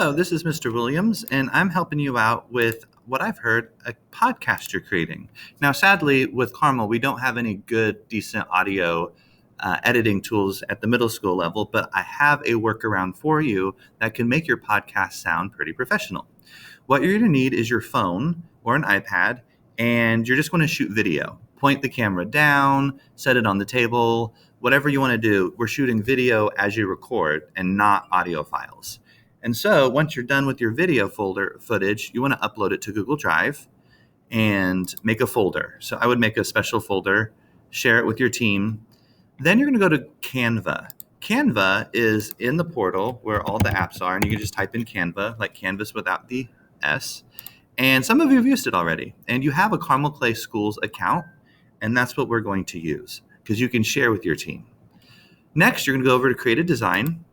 Hello, this is Mr. Williams, and I'm helping you out with what I've heard a podcast you're creating. Now, sadly, with Carmel, we don't have any good, decent audio editing tools at the middle school level, but I have a workaround for you that can make your podcast sound pretty professional. What you're going to need is your phone or an iPad, and you're just going to shoot video. Point the camera down, set it on the table, whatever you want to do. We're shooting video as you record and not audio files. And so once you're done with your video folder footage, you want to upload it to Google Drive and make a folder. So I would make a special folder, share it with your team. Then you're going to go to Canva. Canva is in the portal where all the apps are, and you can just type in Canva, like Canvas without the S. And some of you have used it already. And you have a Carmel Clay Schools account, and that's what we're going to use because you can share with your team. Next, you're going to go over to Create a Design,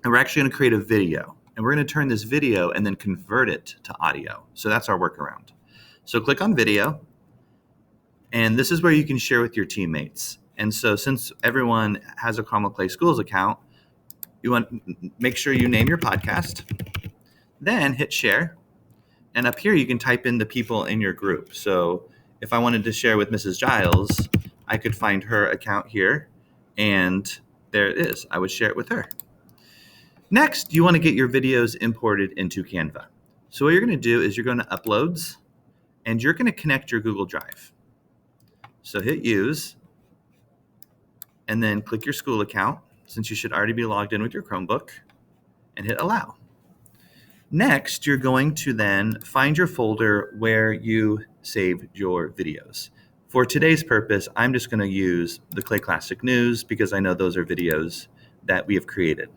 and we're actually going to create a video. And we're going to turn this video and then convert it to audio. So that's our workaround. So click on video, and this is where you can share with your teammates. And so since everyone has a Carmel Clay Schools account, you want to make sure you name your podcast, then hit share. And up here, you can type in the people in your group. So if I wanted to share with Mrs. Giles, I could find her account here, and there it is. I would share it with her. Next, you want to get your videos imported into Canva. So what you're going to do is you're going to Uploads, and you're going to connect your Google Drive. So hit Use, and then click your school account, since you should already be logged in with your Chromebook, and hit Allow. Next, you're going to then find your folder where you saved your videos. For today's purpose, I'm just going to use the Clay Classic News because I know those are videos that we have created.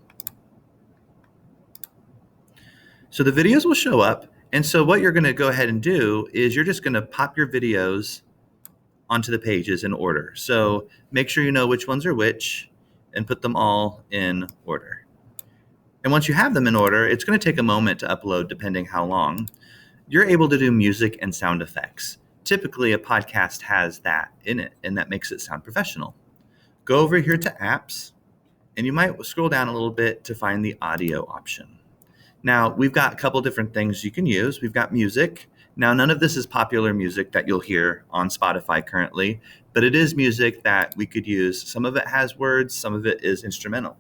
So the videos will show up. And so what you're going to go ahead and do is you're just going to pop your videos onto the pages in order. So make sure you know which ones are which and put them all in order. And once you have them in order, it's going to take a moment to upload depending how long. You're able to do music and sound effects. Typically, a podcast has that in it, and that makes it sound professional. Go over here to Apps, and you might scroll down a little bit to find the audio option. Now, we've got a couple different things you can use. We've got music. Now, none of this is popular music that you'll hear on Spotify currently, but it is music that we could use. Some of it has words, some of it is instrumental.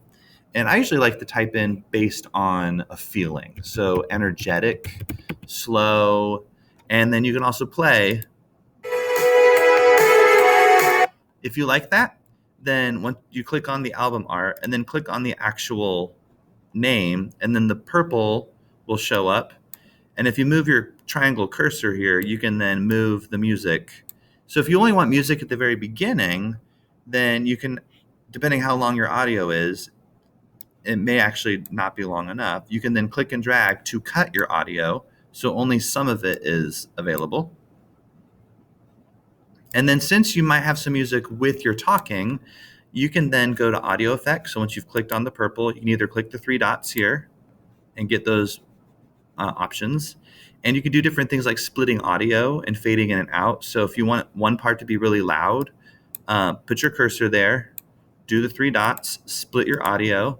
And I usually like to type in based on a feeling. So energetic, slow, and then you can also play. If you like that, then once you click on the album art and then click on the actual name, and then the purple will show up. And if you move your triangle cursor here, you can then move the music. So if you only want music at the very beginning, then you can, depending how long your audio is, it may actually not be long enough. You can then click and drag to cut your audio, so only some of it is available. And then since you might have some music with your talking, you can then go to audio effects. So once you've clicked on the purple, you can either click the three dots here and get those options. And you can do different things like splitting audio and fading in and out. So if you want one part to be really loud, put your cursor there, do the three dots, split your audio.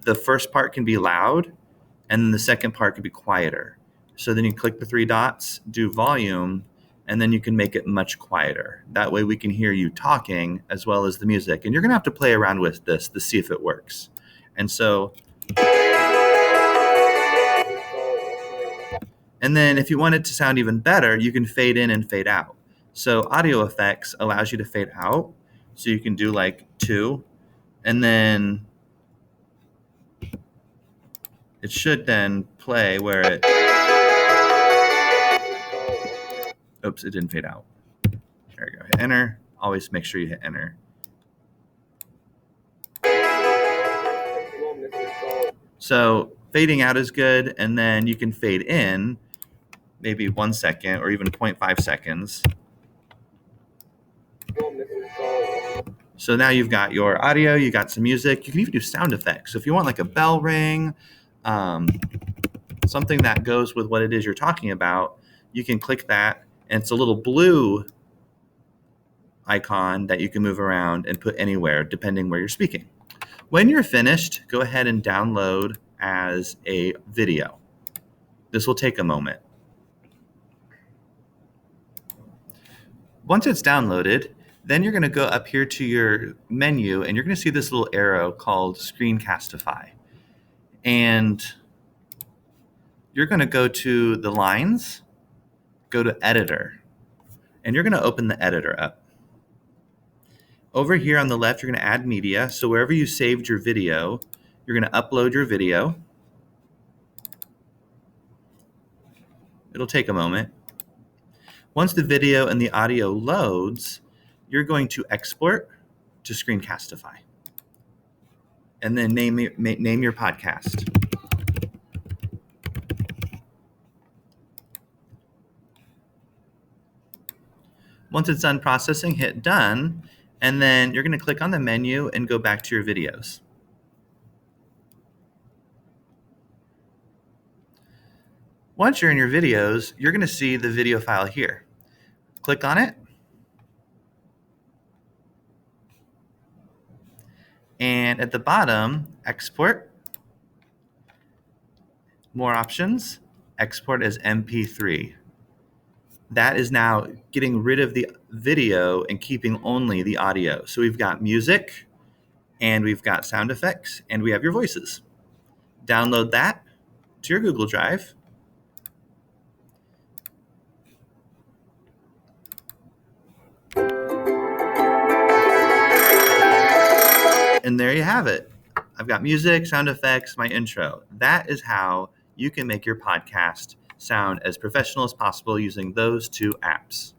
The first part can be loud, and then the second part can be quieter. So then you click the three dots, do volume, and then you can make it much quieter. That way we can hear you talking as well as the music. And you're going to have to play around with this to see if it works. And so, and then if you want it to sound even better, you can fade in and fade out. So audio effects allows you to fade out. So you can do like 2, and then it should then play where it, oops, it didn't fade out. There we go, hit enter. Always make sure you hit enter. So fading out is good, and then you can fade in maybe 1 second or even 0.5 seconds. So now you've got your audio, you got some music. You can even do sound effects. So if you want like a bell ring, something that goes with what it is you're talking about, you can click that, and it's a little blue icon that you can move around and put anywhere depending where you're speaking. When you're finished, go ahead and download as a video. This will take a moment. Once it's downloaded, then you're going to go up here to your menu and you're going to see this little arrow called Screencastify. And you're going to go to the lines, go to editor, and you're going to open the editor up. Over here on the left, you're going to add media. So wherever you saved your video, you're going to upload your video. It'll take a moment. Once the video and the audio loads, you're going to export to Screencastify. And then name your podcast. Once it's done processing, hit done, and then you're going to click on the menu and go back to your videos. Once you're in your videos, you're going to see the video file here. Click on it, and at the bottom, export, more options, export as MP3. That is now getting rid of the video and keeping only the audio. So we've got music, and we've got sound effects, and we have your voices. Download that to your Google Drive. And there you have it. I've got music, sound effects, my intro. That is how you can make your podcast sound as professional as possible using those two apps.